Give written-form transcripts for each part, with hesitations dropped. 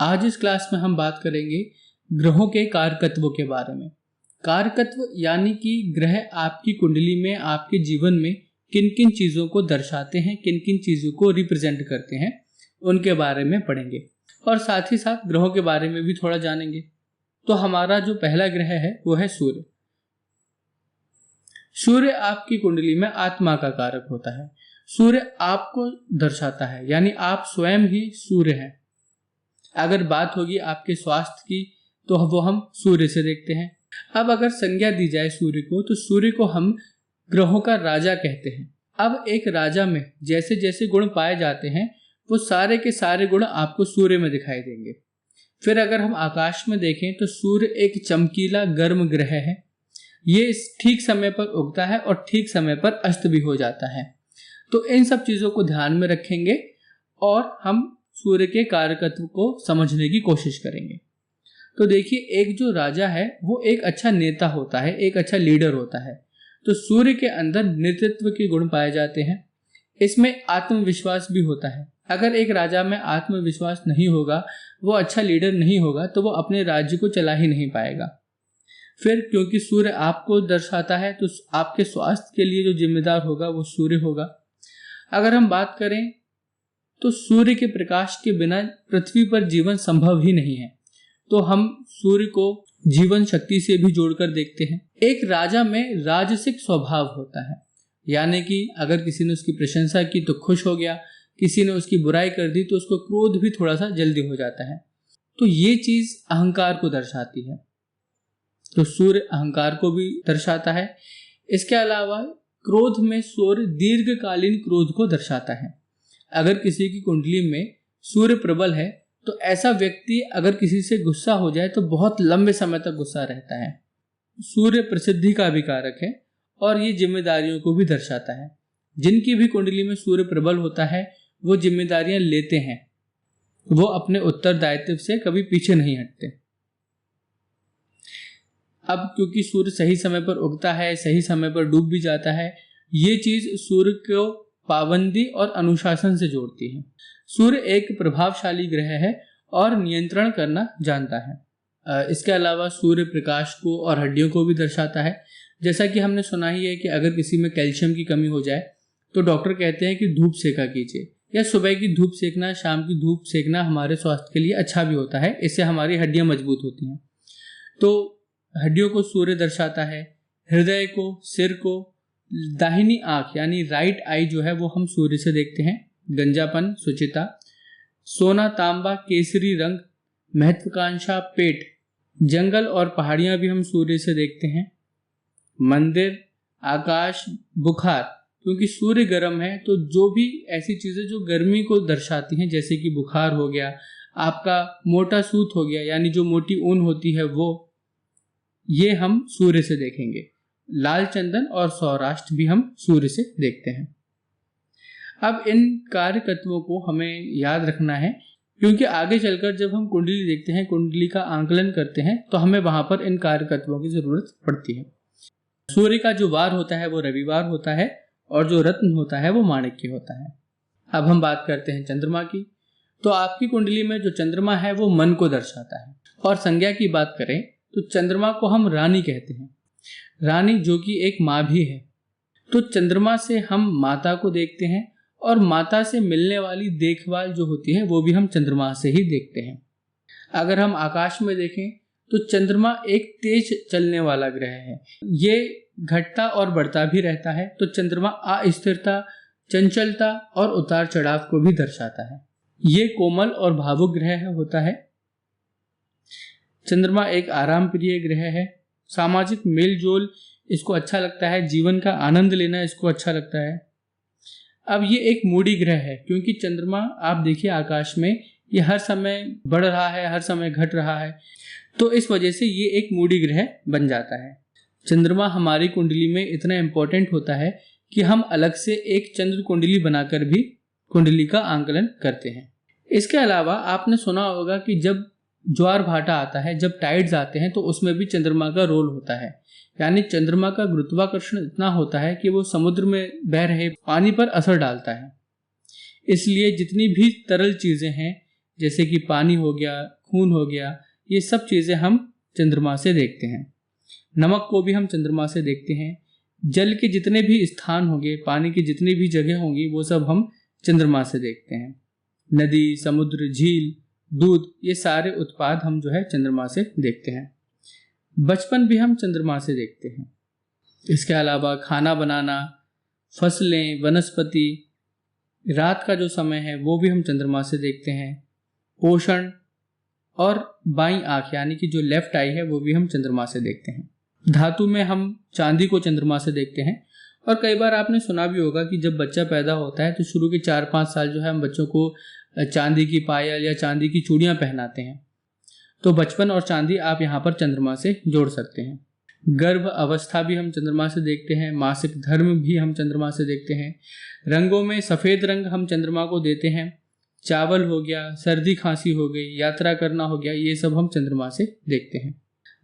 आज इस क्लास में हम बात करेंगे ग्रहों के कारकत्वों के बारे में। कारकत्व यानी कि ग्रह आपकी कुंडली में, आपके जीवन में किन किन चीज़ों को दर्शाते हैं, किन किन चीज़ों को रिप्रेजेंट करते हैं, उनके बारे में पढ़ेंगे और साथ ही साथ ग्रहों के बारे में भी थोड़ा जानेंगे। तो हमारा जो पहला ग्रह है वो है सूर्य। सूर्य आपकी कुंडली में आत्मा का कारक होता है। सूर्य आपको दर्शाता है, यानी आप स्वयं ही सूर्य हैं। अगर बात होगी आपके स्वास्थ्य की तो वो हम सूर्य से देखते हैं। अब अगर संज्ञा दी जाए सूर्य को, तो सूर्य को हम ग्रहों का राजा कहते हैं। अब एक राजा में जैसे जैसे गुण पाए जाते हैं वो सारे के सारे गुण आपको सूर्य में दिखाई देंगे। फिर अगर हम आकाश में देखें तो सूर्य एक चमकीला गर्म ग्रह है। ये ठीक समय पर उगता है और ठीक समय पर अस्त भी हो जाता है। तो इन सब चीज़ों को ध्यान में रखेंगे और हम सूर्य के कारकत्व को समझने की कोशिश करेंगे। तो देखिए, एक जो राजा है वो एक अच्छा नेता होता है, एक अच्छा लीडर होता है। तो सूर्य के अंदर नेतृत्व के गुण पाए जाते हैं। इसमें आत्मविश्वास भी होता है। अगर एक राजा में आत्मविश्वास नहीं होगा, वो अच्छा लीडर नहीं होगा, तो वो अपने राज्य को चला ही नहीं पाएगा। फिर क्योंकि सूर्य आपको दर्शाता है तो आपके स्वास्थ्य के लिए जो जिम्मेदार होगा वो सूर्य होगा। अगर हम बात करें तो सूर्य के प्रकाश के बिना पृथ्वी पर जीवन संभव ही नहीं है। तो हम सूर्य को जीवन शक्ति से भी जोड़कर देखते हैं। एक राजा में राजसिक स्वभाव होता है, यानी कि अगर किसी ने उसकी प्रशंसा की तो खुश हो गया, किसी ने उसकी बुराई कर दी तो उसको क्रोध भी थोड़ा सा जल्दी हो जाता है। तो ये चीज अहंकार को दर्शाती है। तो सूर्य अहंकार को भी दर्शाता है। इसके अलावा क्रोध में सूर्य दीर्घकालीन क्रोध को दर्शाता है। अगर किसी की कुंडली में सूर्य प्रबल है तो ऐसा व्यक्ति अगर किसी से गुस्सा हो जाए तो बहुत लंबे समय तक गुस्सा रहता है। सूर्य प्रसिद्धि का भी कारक है और ये जिम्मेदारियों को भी दर्शाता है। जिनकी भी कुंडली में सूर्य प्रबल होता है वो जिम्मेदारियां लेते हैं, वो अपने उत्तरदायित्व से कभी पीछे नहीं हटते। अब क्योंकि सूर्य सही समय पर उगता है, सही समय पर डूब भी जाता है, ये चीज सूर्य को पाबंदी और अनुशासन से जोड़ती है। सूर्य एक प्रभावशाली ग्रह है और नियंत्रण करना जानता है। इसके अलावा सूर्य प्रकाश को और हड्डियों को भी दर्शाता है। जैसा कि हमने सुना ही है कि अगर किसी में कैल्शियम की कमी हो जाए तो डॉक्टर कहते हैं कि धूप सेका कीजिए, या सुबह की धूप सेकना, शाम की धूप सेकना हमारे स्वास्थ्य के लिए अच्छा भी होता है। इससे हमारी हड्डियां मजबूत होती हैं। तो हड्डियों को सूर्य दर्शाता है। हृदय को, सिर को, दाहिनी आंख यानी राइट आई जो है वो हम सूर्य से देखते हैं। गंजापन, सुचिता, सोना, तांबा, केसरी रंग, महत्वाकांक्षा, पेट, जंगल और पहाड़ियां भी हम सूर्य से देखते हैं। मंदिर, आकाश, बुखार, क्योंकि सूर्य गर्म है तो जो भी ऐसी चीजें जो गर्मी को दर्शाती हैं, जैसे कि बुखार हो गया, आपका मोटा सूत हो गया यानी जो मोटी ऊन होती है वो, ये हम सूर्य से देखेंगे। लाल चंदन और सौराष्ट्र भी हम सूर्य से देखते हैं। अब इन कार्यकत्वों को हमें याद रखना है, क्योंकि आगे चलकर जब हम कुंडली देखते हैं, कुंडली का आंकलन करते हैं, तो हमें वहां पर इन कार्यकत्वों की जरूरत पड़ती है। सूर्य का जो वार होता है वो रविवार होता है और जो रत्न होता है वो माणिक्य होता है। अब हम बात करते हैं चंद्रमा की। तो आपकी कुंडली में जो चंद्रमा है वो मन को दर्शाता है। और संज्ञा की बात करें तो चंद्रमा को हम रानी कहते हैं, रानी जो कि एक माँ भी है। तो चंद्रमा से हम माता को देखते हैं और माता से मिलने वाली देखभाल जो होती है वो भी हम चंद्रमा से ही देखते हैं। अगर हम आकाश में देखें तो चंद्रमा एक तेज चलने वाला ग्रह है। ये घटता और बढ़ता भी रहता है। तो चंद्रमा अस्थिरता, चंचलता और उतार चढ़ाव को भी दर्शाता है। ये कोमल और भावुक ग्रह होता है। चंद्रमा एक आराम प्रिय ग्रह है। सामाजिक मेल जोल इसको अच्छा लगता है, जीवन का आनंद लेना इसको अच्छा लगता है। अब ये एक मूडी ग्रह है, क्योंकि चंद्रमा आप देखिए आकाश में ये हर समय बढ़ रहा है, हर समय घट रहा है, तो इस वजह से ये एक मूडी ग्रह बन जाता है। चंद्रमा हमारी कुंडली में इतना इम्पोर्टेंट होता है कि हम अलग से एक चंद्र कुंडली बनाकर भी कुंडली का आंकलन करते हैं। इसके अलावा आपने सुना होगा कि जब ज्वार भाटा आता है, जब टाइड्स आते हैं, तो उसमें भी चंद्रमा का रोल होता है। यानी चंद्रमा का गुरुत्वाकर्षण इतना होता है कि वो समुद्र में बह रहे पानी पर असर डालता है। इसलिए जितनी भी तरल चीजें हैं, जैसे कि पानी हो गया, खून हो गया, ये सब चीज़ें हम चंद्रमा से देखते हैं। नमक को भी हम चंद्रमा से देखते हैं। जल के जितने भी स्थान होंगे, पानी की जितनी भी जगह होंगी, वो सब हम चंद्रमा से देखते हैं। नदी, समुद्र, झील, दूध, ये सारे उत्पाद हम जो है चंद्रमा से देखते हैं। बचपन भी हम चंद्रमा से देखते हैं। इसके अलावा खाना बनाना, फसलें, वनस्पति, रात का जो समय है वो भी हम चंद्रमा से देखते हैं। पोषण और बाईं आंख यानी कि जो लेफ्ट आई है वो भी हम चंद्रमा से देखते हैं। धातु में हम चांदी को चंद्रमा से देखते हैं। और कई बार आपने सुना भी होगा कि जब बच्चा पैदा होता है तो शुरू के 4-5 साल जो है हम बच्चों को चांदी की पायल या चांदी की चूड़ियां पहनाते हैं। तो बचपन और चांदी आप यहाँ पर चंद्रमा से जोड़ सकते हैं। गर्भ अवस्था भी हम चंद्रमा से देखते हैं। मासिक धर्म भी हम चंद्रमा से देखते हैं। रंगों में सफ़ेद रंग हम चंद्रमा को देते हैं। चावल हो गया, सर्दी खांसी हो गई, यात्रा करना हो गया, ये सब हम चंद्रमा से देखते हैं।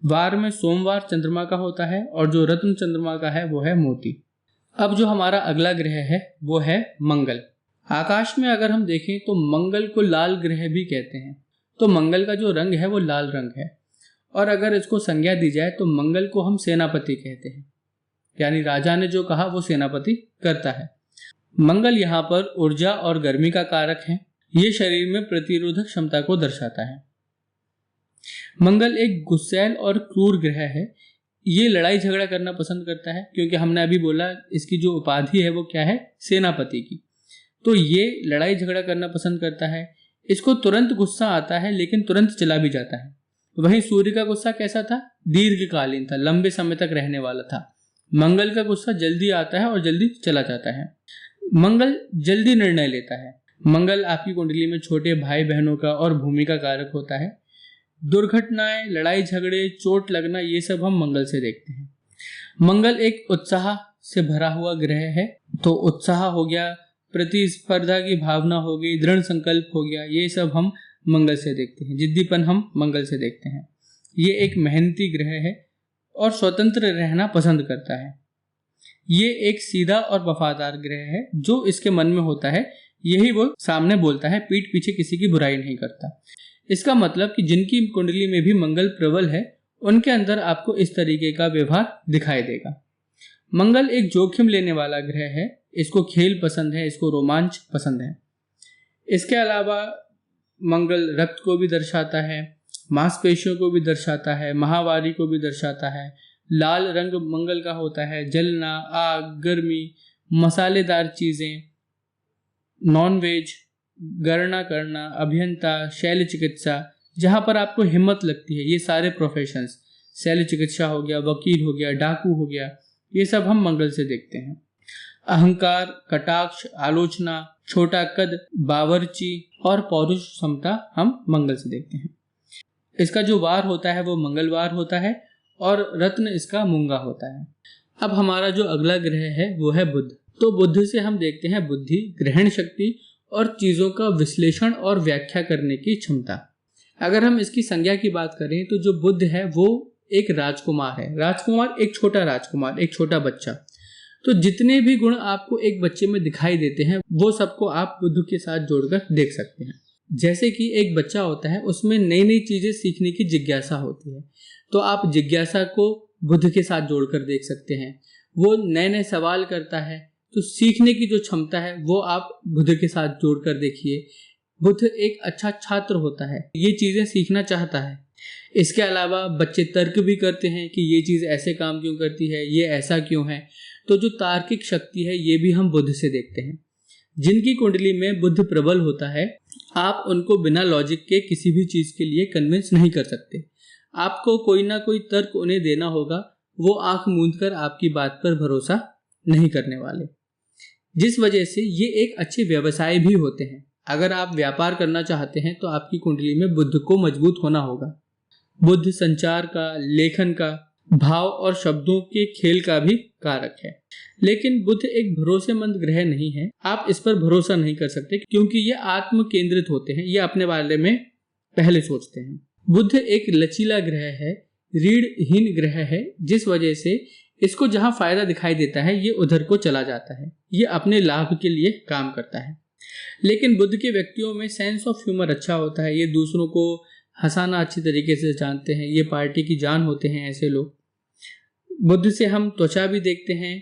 वार में सोमवार चंद्रमा का होता है और जो रत्न चंद्रमा का है वो है मोती। अब जो हमारा अगला ग्रह है वो है मंगल। आकाश में अगर हम देखें तो मंगल को लाल ग्रह भी कहते हैं। तो मंगल का जो रंग है वो लाल रंग है। और अगर इसको संज्ञा दी जाए तो मंगल को हम सेनापति कहते हैं, यानी राजा ने जो कहा वो सेनापति करता है। मंगल यहाँ पर ऊर्जा और गर्मी का कारक है। ये शरीर में प्रतिरोधक क्षमता को दर्शाता है। मंगल एक गुस्सैल और क्रूर ग्रह है। ये लड़ाई झगड़ा करना पसंद करता है, क्योंकि हमने अभी बोला इसकी जो उपाधि है वो क्या है, सेनापति की। तो ये लड़ाई झगड़ा करना पसंद करता है। इसको तुरंत गुस्सा आता है लेकिन तुरंत चला भी जाता है। वहीं सूर्य का गुस्सा कैसा था, दीर्घकालीन था, लंबे समय तक रहने वाला था। मंगल का गुस्सा जल्दी आता है और जल्दी चला जाता है। मंगल जल्दी निर्णय लेता है। मंगल आपकी कुंडली में छोटे भाई बहनों का और भूमि का कारक होता है। दुर्घटनाएं, लड़ाई झगड़े, चोट लगना, ये सब हम मंगल से देखते हैं। मंगल एक उत्साह से भरा हुआ ग्रह है। तो उत्साह हो गया, प्रतिस्पर्धा की भावना हो गई, दृढ़ संकल्प हो गया, ये सब हम मंगल से देखते हैं। जिद्दीपन हम मंगल से देखते हैं। ये एक मेहनती ग्रह है और स्वतंत्र रहना पसंद करता है। ये एक सीधा और वफादार ग्रह है। जो इसके मन में होता है यही वो सामने बोलता है, पीठ पीछे किसी की बुराई नहीं करता। इसका मतलब कि जिनकी कुंडली में भी मंगल प्रबल है उनके अंदर आपको इस तरीके का व्यवहार दिखाई देगा। मंगल एक जोखिम लेने वाला ग्रह है। इसको खेल पसंद है, इसको रोमांच पसंद है। इसके अलावा मंगल रक्त को भी दर्शाता है, मांसपेशियों को भी दर्शाता है, माहवारी को भी दर्शाता है। लाल रंग मंगल का होता है। जलना, आग, गर्मी, मसालेदार चीज़ें, नॉनवेज, गणना करना, अभियंता, शैल चिकित्सा, जहाँ पर आपको हिम्मत लगती है, ये सारे प्रोफेशंस, शैल चिकित्सा हो गया, वकील हो गया, डाकू हो गया, ये सब हम मंगल से देखते हैं। अहंकार, कटाक्ष, आलोचना, छोटा कद, बावर्ची और पौरुष क्षमता हम मंगल से देखते हैं। इसका जो वार होता है वो मंगलवार होता है और रत्न इसका मूंगा होता है। अब हमारा जो अगला ग्रह है वो है बुध। तो बुध से हम देखते हैं बुद्धि, ग्रहण शक्ति और चीज़ों का विश्लेषण और व्याख्या करने की क्षमता। अगर हम इसकी संज्ञा की बात करें तो जो बुध है वो एक राजकुमार है। राजकुमार एक छोटा राजकुमार, एक छोटा बच्चा। तो जितने भी गुण आपको एक बच्चे में दिखाई देते हैं वो सबको आप बुध के साथ जोड़कर देख सकते हैं। जैसे कि एक बच्चा होता है, उसमें नई नई चीज़ें सीखने की जिज्ञासा होती है, तो आप जिज्ञासा को बुध के साथ जोड़कर देख सकते हैं। वो नए नए सवाल करता है, तो सीखने की जो क्षमता है वो आप बुध के साथ जोड़कर देखिए। बुध एक अच्छा छात्र होता है, ये चीज़ें सीखना चाहता है। इसके अलावा बच्चे तर्क भी करते हैं कि ये चीज़ ऐसे काम क्यों करती है, ये ऐसा क्यों है। तो जो तार्किक शक्ति है ये भी हम बुध से देखते हैं। जिनकी कुंडली में बुध प्रबल होता है, आप उनको बिना लॉजिक के किसी भी चीज़ के लिए कन्विंस नहीं कर सकते। आपको कोई ना कोई तर्क उन्हें देना होगा, वो आंख मूंदकर आपकी बात पर भरोसा नहीं करने वाले। जिस वजह से ये एक अच्छे व्यवसाय भी होते हैं। अगर आप व्यापार करना चाहते हैं तो आपकी कुंडली में बुध को मजबूत होना होगा। बुध संचार का, लेखन का, भाव और शब्दों के खेल का भी कारक है। लेकिन बुध एक भरोसेमंद ग्रह नहीं है। आप इस पर भरोसा नहीं कर सकते क्योंकि ये आत्म केंद्रित होते हैं, ये अपने बारे में पहले सोचते हैं। बुध एक लचीला ग्रह है, रीढ़हीन ग्रह है, जिस वजह से इसको जहां फायदा दिखाई देता है ये उधर को चला जाता है। ये अपने लाभ के लिए काम करता है। लेकिन बुध के व्यक्तियों में सेंस ऑफ ह्यूमर अच्छा होता है, ये दूसरों को हंसाना अच्छी तरीके से जानते हैं, ये पार्टी की जान होते हैं ऐसे लोग। बुध से हम त्वचा भी देखते हैं,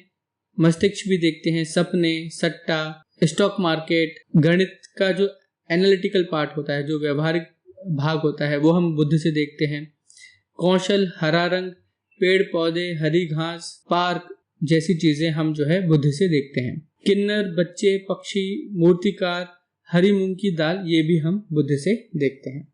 मस्तिष्क भी देखते हैं, सपने, सट्टा, स्टॉक मार्केट, गणित का जो एनालिटिकल पार्ट होता है, जो व्यवहारिक भाग होता है, वो हम बुध से देखते हैं। कौशल, हरा रंग, पेड़ पौधे, हरी घास, पार्क जैसी चीजें हम जो है बुध से देखते हैं। किन्नर, बच्चे, पक्षी, मूर्तिकार, हरी मूंग की दाल, ये भी हम बुध से देखते हैं।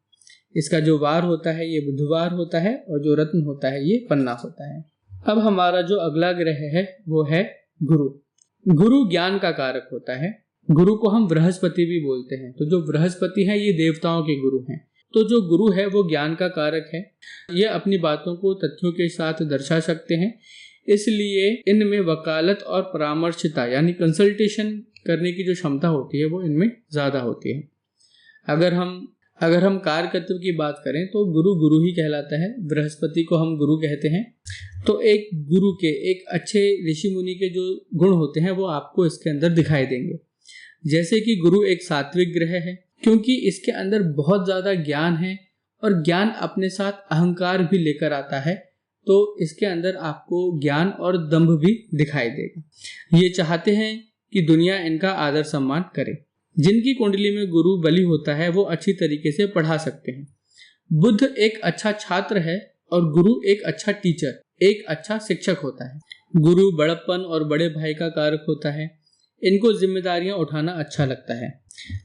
इसका जो वार होता है ये बुधवार होता है और जो रत्न होता है ये पन्ना होता है। अब हमारा जो अगला ग्रह है वो है गुरु। गुरु ज्ञान का कारक होता है। गुरु को हम बृहस्पति भी बोलते हैं। तो जो बृहस्पति है ये देवताओं के गुरु हैं। तो जो गुरु है वो ज्ञान का कारक है। ये अपनी बातों को तथ्यों के साथ दर्शा सकते हैं, इसलिए इनमें वकालत और परामर्शिता यानी कंसल्टेशन करने की जो क्षमता होती है वो इनमें ज्यादा होती है। अगर हम कार्यकर्तव्य की बात करें तो गुरु गुरु ही कहलाता है। बृहस्पति को हम गुरु कहते हैं। तो एक गुरु के, एक अच्छे ऋषि मुनि के जो गुण होते हैं वो आपको इसके अंदर दिखाई देंगे। जैसे कि गुरु एक सात्विक ग्रह है क्योंकि इसके अंदर बहुत ज्यादा ज्ञान है और ज्ञान अपने साथ अहंकार भी लेकर आता है, तो इसके अंदर आपको ज्ञान और दंभ भी दिखाई देगा। ये चाहते हैं कि दुनिया इनका आदर सम्मान करे। जिनकी कुंडली में गुरु बली होता है वो अच्छी तरीके से पढ़ा सकते हैं। बुध एक अच्छा छात्र है और गुरु एक अच्छा टीचर, एक अच्छा शिक्षक होता है। गुरु बड़प्पन और बड़े भाई का कारक होता है। इनको जिम्मेदारियां उठाना अच्छा लगता है,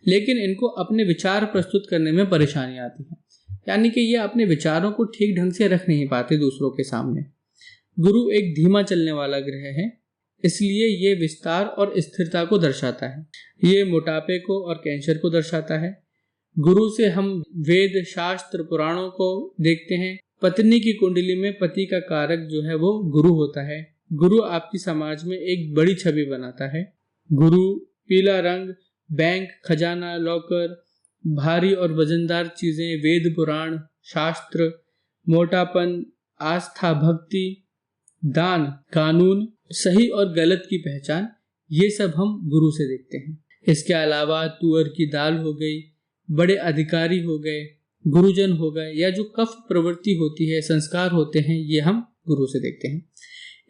लेकिन इनको अपने विचार प्रस्तुत करने में परेशानी आती है, यानी कि ये अपने विचारों को ठीक ढंग से रख नहीं पाते दूसरों के सामने। गुरु एक धीमा चलने वाला ग्रह है, इसलिए ये विस्तार और स्थिरता को दर्शाता है। ये मोटापे को और कैंसर को दर्शाता है। गुरु से हम वेद, शास्त्र, पुराणों को देखते हैं। पत्नी की कुंडली में पति का कारक जो है वो गुरु होता है। गुरु आपकी समाज में एक बड़ी छवि बनाता है। गुरु पीला रंग, बैंक, खजाना, लॉकर, भारी और वजनदार चीजें, वेद, पुराण, शास्त्र, मोटापन, आस्था, भक्ति, दान, कानून, सही और गलत की पहचान, ये सब हम गुरु से देखते हैं। इसके अलावा तुअर की दाल हो गई, बड़े अधिकारी हो गए, गुरुजन हो गए, या जो कफ प्रवृत्ति होती है, संस्कार होते हैं, ये हम गुरु से देखते हैं।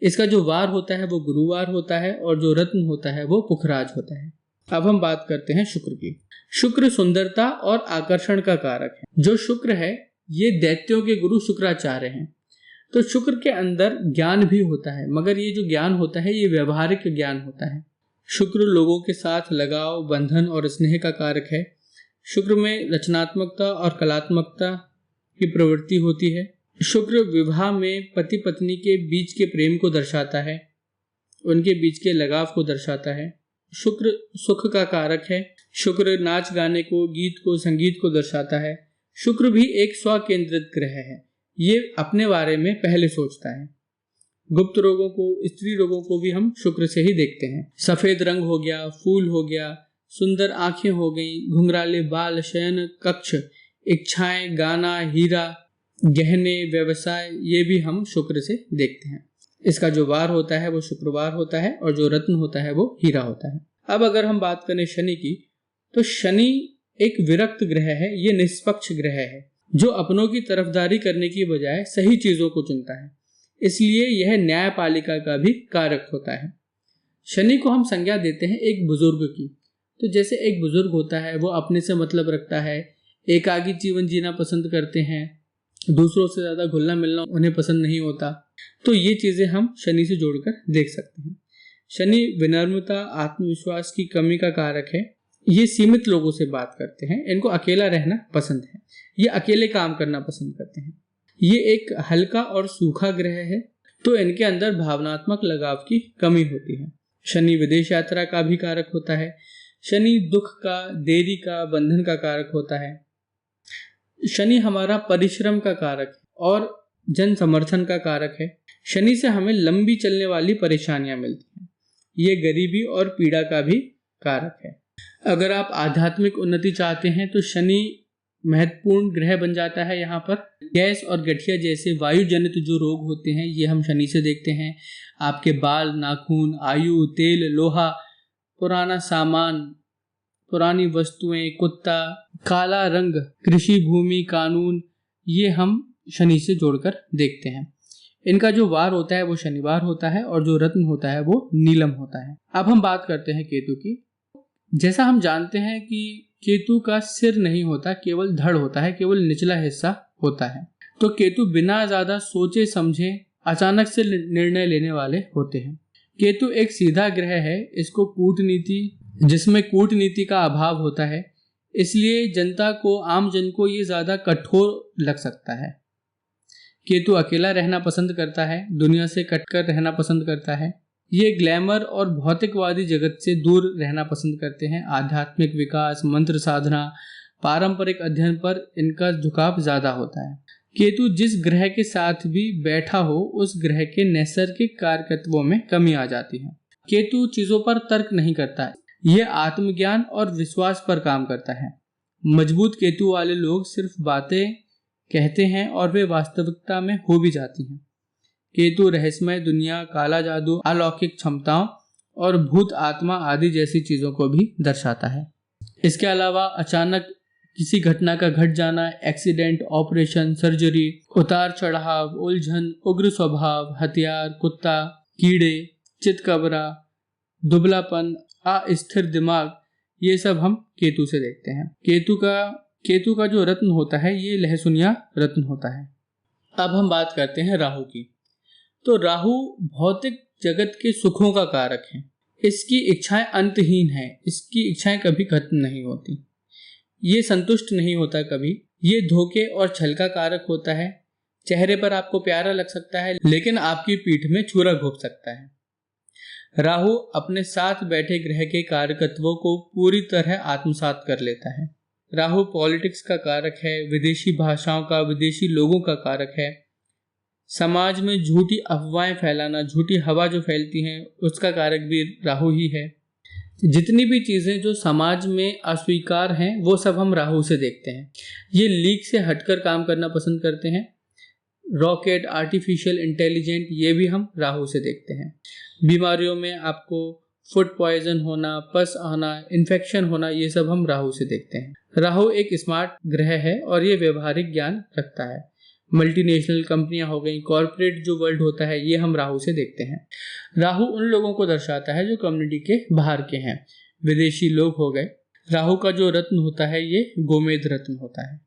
इसका जो वार होता है वो गुरुवार होता है और जो रत्न होता है वो पुखराज होता है। अब हम बात करते हैं शुक्र की। शुक्र सुंदरता और आकर्षण का कारक है। जो शुक्र है ये दैत्यों के गुरु शुक्राचार्य हैं। तो शुक्र के अंदर ज्ञान भी होता है, मगर ये जो ज्ञान होता है ये व्यवहारिक ज्ञान होता है। शुक्र लोगों के साथ लगाव, बंधन और स्नेह का कारक है। शुक्र में रचनात्मकता और कलात्मकता की प्रवृत्ति होती है। शुक्र विवाह में पति पत्नी के बीच के प्रेम को दर्शाता है, उनके बीच के लगाव को दर्शाता है। शुक्र सुख का कारक है। शुक्र नाच गाने को, गीत को, संगीत को दर्शाता है। शुक्र भी एक स्व केंद्रित ग्रह है, ये अपने बारे में पहले सोचता है। गुप्त रोगों को, स्त्री रोगों को भी हम शुक्र से ही देखते हैं। सफेद रंग हो गया, फूल हो गया, सुंदर आंखें हो गई, घुंघराले बाल, शयन कक्ष, इच्छाएं, गाना, हीरा, गहने, व्यवसाय, ये भी हम शुक्र से देखते हैं। इसका जो वार होता है वो शुक्रवार होता है और जो रत्न होता है वो हीरा होता है। अब अगर हम बात करें शनि की, तो शनि एक विरक्त ग्रह है। ये निष्पक्ष ग्रह है जो अपनों की तरफदारी करने की बजाय सही चीजों को चुनता है, इसलिए यह न्यायपालिका का भी कारक होता है। शनि को हम संज्ञा देते हैं एक बुजुर्ग की। तो जैसे एक बुजुर्ग होता है वो अपने से मतलब रखता है, एकाकी जीवन जीना पसंद करते हैं, दूसरों से ज्यादा घुलना मिलना उन्हें पसंद नहीं होता। तो ये चीजें हम शनि से जोड़कर देख सकते हैं। शनि विनम्रता, आत्मविश्वास की कमी का कारक है। ये सीमित लोगों से बात करते हैं, इनको अकेला रहना पसंद है, ये अकेले काम करना पसंद करते हैं। ये एक हल्का और सूखा ग्रह है, तो इनके अंदर भावनात्मक लगाव की कमी होती है। शनि विदेश यात्रा का भी कारक होता है। शनि दुख का, देरी का, बंधन का कारक होता है। शनि हमारा परिश्रम का कारक है और जन समर्थन का कारक है। शनि से हमें लंबी चलने वाली परेशानियां मिलती हैं। ये गरीबी और पीड़ा का भी कारक है। अगर आप आध्यात्मिक उन्नति चाहते हैं तो शनि महत्वपूर्ण ग्रह बन जाता है। यहाँ पर गैस और गठिया जैसे वायु जनित जो रोग होते हैं ये हम शनि से देखते हैं। आपके बाल, नाखून, आयु, तेल, लोहा, पुराना सामान, पुरानी वस्तुएं, कुत्ता, काला रंग, कृषि भूमि, कानून, ये हम शनि से जोड़कर देखते हैं। इनका जो वार होता है वो शनिवार होता है और जो रत्न होता है वो नीलम होता है। अब हम बात करते हैं केतु की। जैसा हम जानते हैं कि केतु का सिर नहीं होता, केवल धड़ होता है, केवल निचला हिस्सा होता है। तो केतु बिना ज्यादा सोचे समझे अचानक से निर्णय लेने वाले होते हैं। केतु एक सीधा ग्रह है, इसको जिसमें कूटनीति का अभाव होता है, इसलिए जनता को, आम जन को ये ज्यादा कठोर लग सकता है। केतु अकेला रहना पसंद करता है, दुनिया से कटकर रहना पसंद करता है। ये ग्लैमर और भौतिकवादी जगत से दूर रहना पसंद करते हैं। आध्यात्मिक विकास, मंत्र साधना, पारंपरिक अध्ययन पर इनका झुकाव ज्यादा होता है। केतु जिस ग्रह के साथ भी बैठा हो उस ग्रह के नैसर्गिक कारकत्वों में कमी आ जाती है। केतु चीजों पर तर्क नहीं करता है, यह आत्मज्ञान और विश्वास पर काम करता है। मजबूत केतु वाले लोग सिर्फ बातें कहते हैं और वे वास्तविकता में हो भी जाती हैं। केतु रहस्यमय दुनिया, काला जादू, अलौकिक क्षमताओं और भूत आत्मा आदि जैसी चीजों को भी दर्शाता है। इसके अलावा अचानक किसी घटना का घट जाना, एक्सीडेंट, ऑपरेशन, सर्जरी, उतार चढ़ाव, उलझन, उग्र स्वभाव, हथियार, कुत्ता, कीड़े, चितकबरा, दुबलापन, अस्थिर दिमाग, ये सब हम केतु से देखते हैं। केतु का जो रत्न होता है ये लहसुनिया रत्न होता है। अब हम बात करते हैं राहु की। तो राहु भौतिक जगत के सुखों का कारक है। इसकी इच्छाएं अंतहीन है, इसकी इच्छाएं कभी खत्म नहीं होती, ये संतुष्ट नहीं होता कभी। ये धोखे और छल का कारक होता है। चेहरे पर आपको प्यारा लग सकता है लेकिन आपकी पीठ में छुरा घोंप सकता है। राहु अपने साथ बैठे ग्रह के कारकत्वों को पूरी तरह आत्मसात कर लेता है। राहु पॉलिटिक्स का कारक है, विदेशी भाषाओं का, विदेशी लोगों का कारक है। समाज में झूठी अफवाहें फैलाना, झूठी हवा जो फैलती है उसका कारक भी राहु ही है। जितनी भी चीजें जो समाज में अस्वीकार हैं वो सब हम राहु से देखते हैं। ये लीक से हटकर काम करना पसंद करते हैं। रॉकेट, आर्टिफिशियल इंटेलिजेंट, ये भी हम राहु से देखते हैं। बीमारियों में आपको फूड पॉइजन होना, पस आना, इन्फेक्शन होना, ये सब हम राहु से देखते हैं। राहु एक स्मार्ट ग्रह है और ये व्यवहारिक ज्ञान रखता है। मल्टीनेशनल कंपनियां हो गई, कॉर्पोरेट जो वर्ल्ड होता है, ये हम राहु से देखते हैं। राहु उन लोगों को दर्शाता है जो कम्युनिटी के बाहर के हैं, विदेशी लोग हो गए। राहु का जो रत्न होता है ये गोमेद रत्न होता है।